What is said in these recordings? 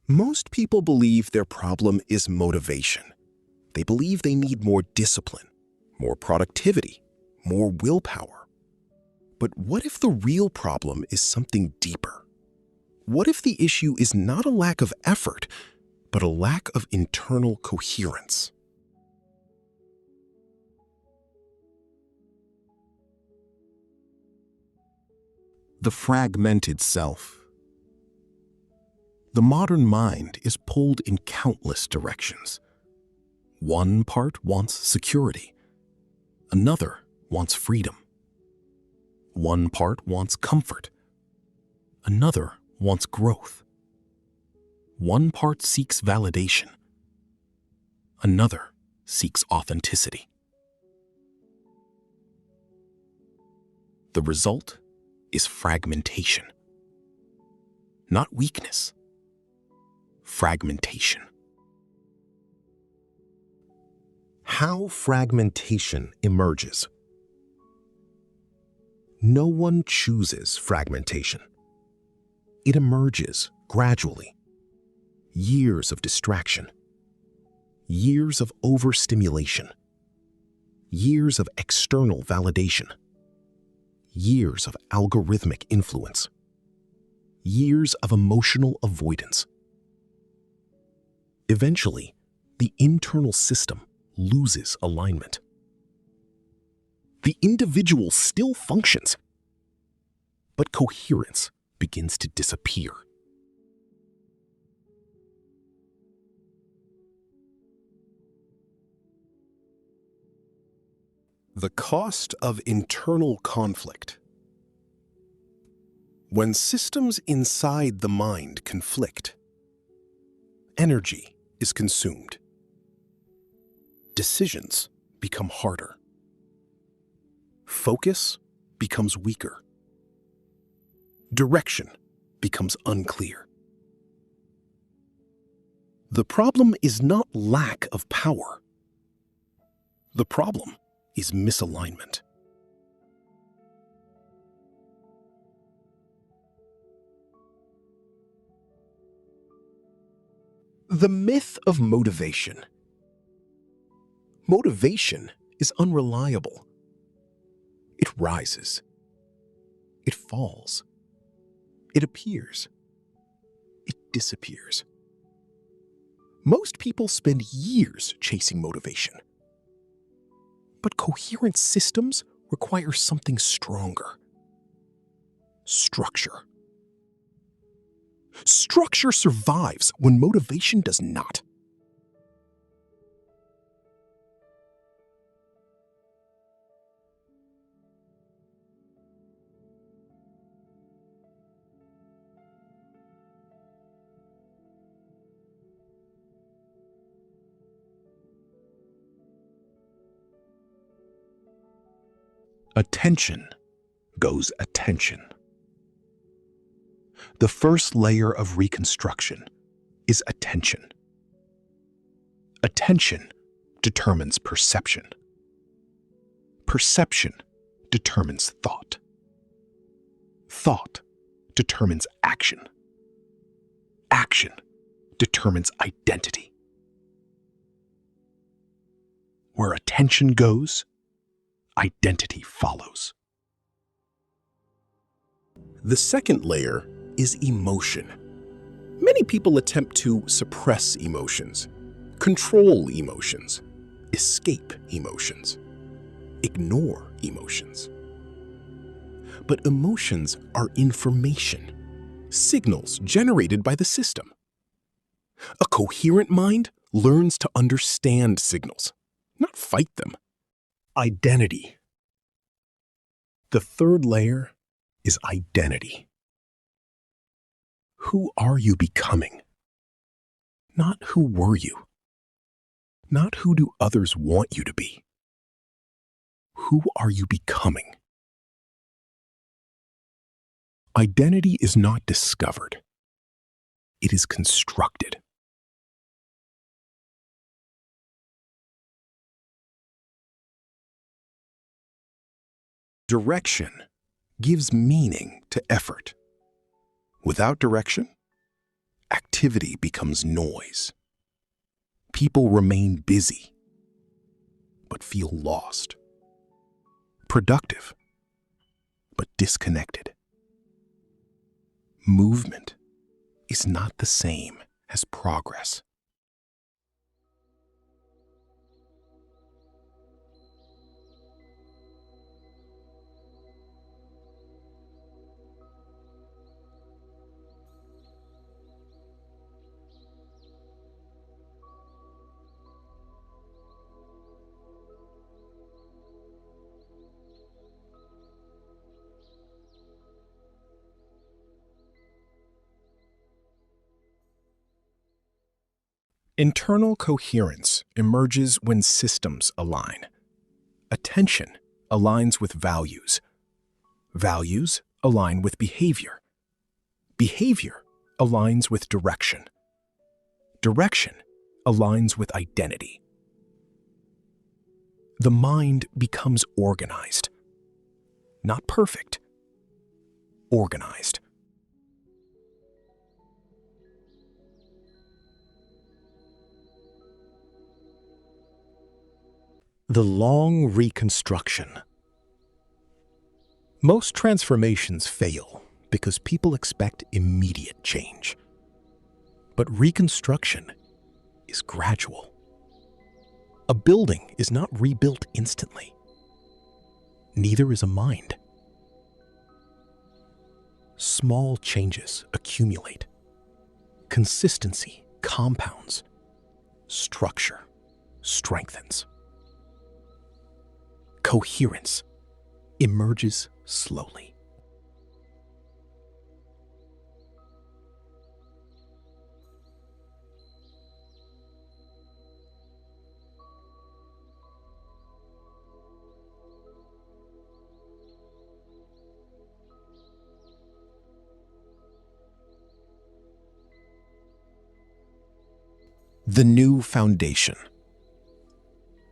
Most people believe their problem is motivation. They believe they need more discipline, more productivity, more willpower. But what if the real problem is something deeper? What if the issue is not a lack of effort, but a lack of internal coherence? The fragmented self. The modern mind is pulled in countless directions. One part wants security. Another wants freedom. One part wants comfort. Another wants growth. One part seeks validation. Another seeks authenticity. The result is fragmentation. Not weakness. Fragmentation. How fragmentation emerges. No one chooses fragmentation. It emerges gradually. Years of distraction. Years of overstimulation. Years of external validation. Years of algorithmic influence. Years of emotional avoidance. Eventually, the internal system loses alignment. The individual still functions, but coherence begins to disappear. The cost of internal conflict. When systems inside the mind conflict, energy is consumed. Decisions become harder. Focus becomes weaker. Direction becomes unclear. The problem is not lack of power. The problem is misalignment. The myth of motivation. Motivation is unreliable. It rises. It falls. It appears. It disappears. Most people spend years chasing motivation. But coherent systems require something stronger. Structure. Structure survives when motivation does not. Attention goes attention. The first layer of reconstruction is attention. Attention determines perception. Perception determines thought. Thought determines action. Action determines identity. Where attention goes, identity follows. The second layer is emotion. Many people attempt to suppress emotions, control emotions, escape emotions, ignore emotions. But emotions are information, signals generated by the system. A coherent mind learns to understand signals, not fight them. Identity. The third layer is identity. Who are you becoming? Not who were you. Not who do others want you to be. Who are you becoming? Identity is not discovered. It is constructed. Direction gives meaning to effort. Without direction, activity becomes noise. People remain busy, but feel lost. Productive, but disconnected. Movement is not the same as progress. Internal coherence emerges when systems align. Attention aligns with values. Values align with behavior. Behavior aligns with direction. Direction aligns with identity. The mind becomes organized. Not perfect. Organized. The long reconstruction. Most transformations fail because people expect immediate change. But reconstruction is gradual. A building is not rebuilt instantly. Neither is a mind. Small changes accumulate. Consistency compounds. Structure strengthens. Coherence emerges slowly. The new foundation.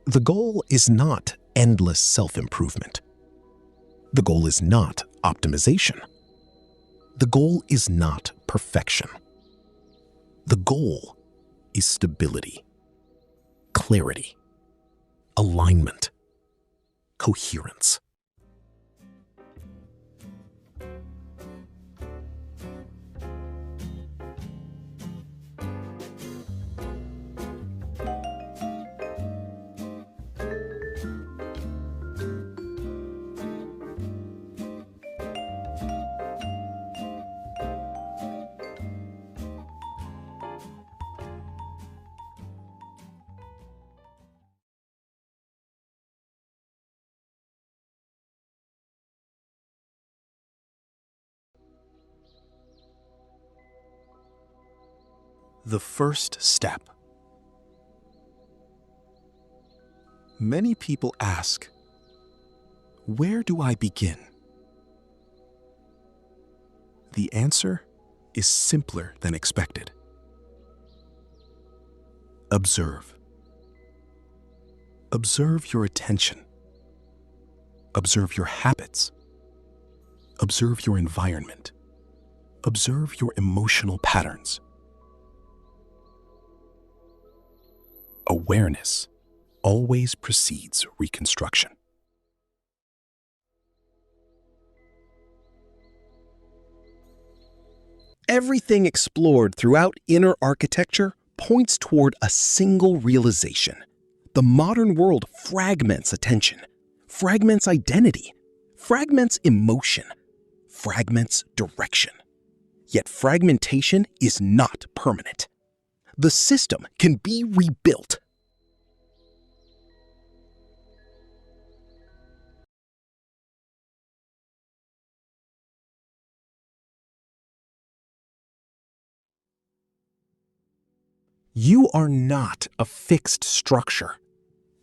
The goal is not endless self-improvement. The goal is not optimization. The goal is not perfection. The goal is stability, clarity, alignment, coherence. The first step. Many people ask, where do I begin? The answer is simpler than expected. Observe. Observe your attention. Observe your habits. Observe your environment. Observe your emotional patterns. Awareness always precedes reconstruction. Everything explored throughout inner architecture points toward a single realization. The modern world fragments attention, fragments identity, fragments emotion, fragments direction. Yet fragmentation is not permanent. The system can be rebuilt. You are not a fixed structure.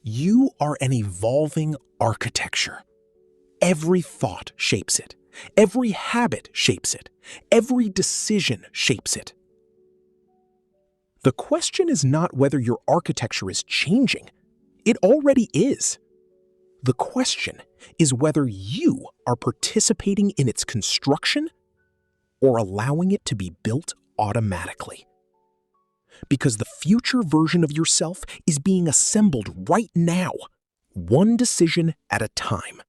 You are an evolving architecture. Every thought shapes it. Every habit shapes it. Every decision shapes it. The question is not whether your architecture is changing. It already is. The question is whether you are participating in its construction or allowing it to be built automatically. Because the future version of yourself is being assembled right now, one decision at a time.